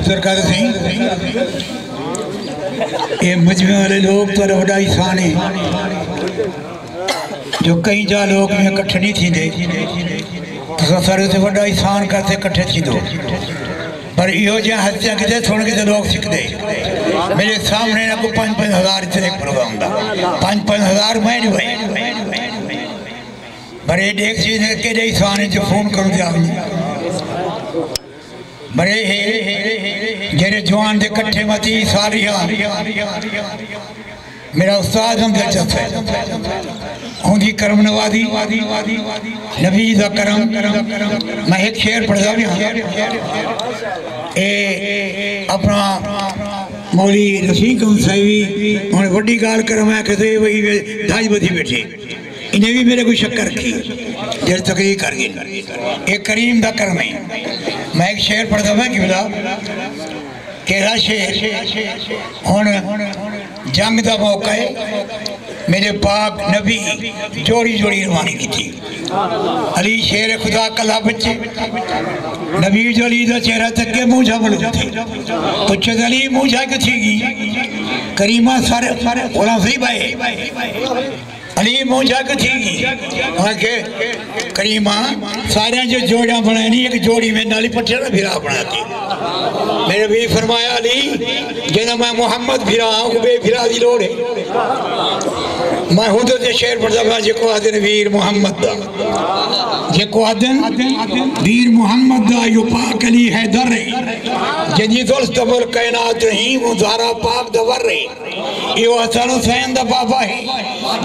سرکار سی یہ مجمع والے لوگ تو بڑا احسان ہے جو کئی جا لوگ میں کٹھے نہیں تھی دے تو سارے سے بڑا احسان کرتے کٹھے تھی دو پر یہ جہاں ہستیاں کتے تھوڑے کتے لوگ سکھ دے میرے سامنے نہ کو 5,000 سے ایک پروگرام دا 5,000 میں نہیں ہوئے بڑے دیکھ چیز ہے کہ دے احسان ہے جو فون کرو دیا بڑے جیرے جوان دے کٹھے متی ساریاں میرا استاد ہم دلچسپ ہے ہوں دی کرم نوازی نبی دا کرم میں ایک شعر پڑھ دوں اپنا مولی رفیق صاحبی انہیں بڑی گال کرم ہے کہ وہی 2:30 بجے بیٹھے انہیں بھی میرے کو شکر کی جیسے تقریر کر گئی ایک کریم دا کرم ہے میں ایک شعر پڑھ دوں کہ بلا کہلا شعر ہون جنگ دا موقع ہے میرے پاک نبی جوڑی روانی کی تھی علی شیر خدا کلا بچے نبی جو علی دا چہرہ تک کے موجہ بڑھو تھے پچھت علی موجہ کتھی گی کریمہ سارے غلام صحیح بھائی علی موجہ کتھی گی وہاں کہ کریمہ سارے جو جوڑیاں بنائے نہیں ایک جوڑی میں نالی پٹھے بھیرا بناتی میرے بھی فرمایا علی جنہ میں محمد بھیرا ہوں بے بھیرا دی لوڑ ہے میں حدود شہر پڑھتا ہوں جے کو آدن ویر محمد دا جے کو آدن ویر محمد دا یو پاک علی حیدر رہے جنجی دلست مل کائنات رہی وہ زہرہ پاک دور رہے یہ حسن حسین دا بابا ہے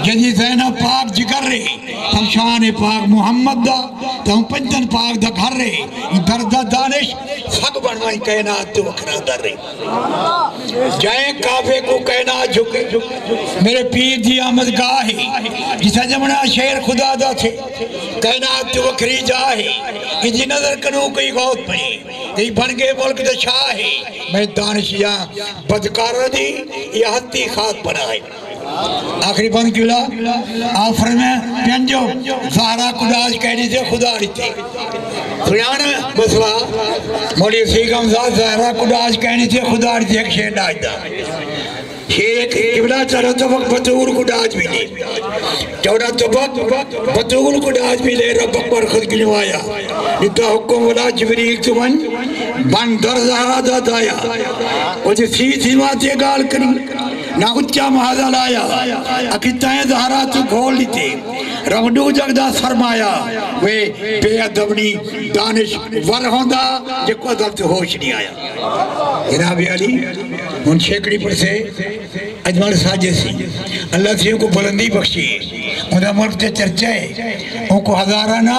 جنجی زینہ پاک جگر رہے ہم شان پاک محمد دا ہم پنجن پاک دا گھر رہے دردہ دانش سگ بنوائی کائنات تو وکھرا در رہے جائیں کعبے کو کائنات جھکے میرے پیر دی آمد گاہ ہے جسا جمنا شہر خدا دا تھے کائنات تو وکھری جا ہے انجی نظر کنو کئی غوت پڑی کئی بن گئے ملک دا شاہ ہے میں دانش یا بدکار دی یا حتی خات بنا ہے آخری بند کیولا آفر میں پینجو زہرہ کداج کہنی سے خدا رہتے سنیانا بسوا مولی سیگم زہرہ کداج کہنی سے خدا رہتے ایک شہر ڈاج دا شیر قبلہ چاہتا تو وقت بطور کو ڈاج بھی لے چاہتا تو وقت بطور کو ڈاج بھی لے رب اکبر خود کی نوایا نتا حکم ولا جبریل تو بن در زہرہ دا دایا وجہ سی ماتے گال کری نہ اچھا محاذہ لایا اکتائیں زہرہ تو گھول لیتے رمڈو جگ دا سرمایا وہ بے ادبنی دانش ور ہوندہ جکو ادب تو ہوش نہیں آیا جناب علی ان شیکڑی پر سے اجمل ساجے سی اللہ سے ان کو بلندی بخشی انہا ملک تے چرچہ ہے ان کو ہزارانہ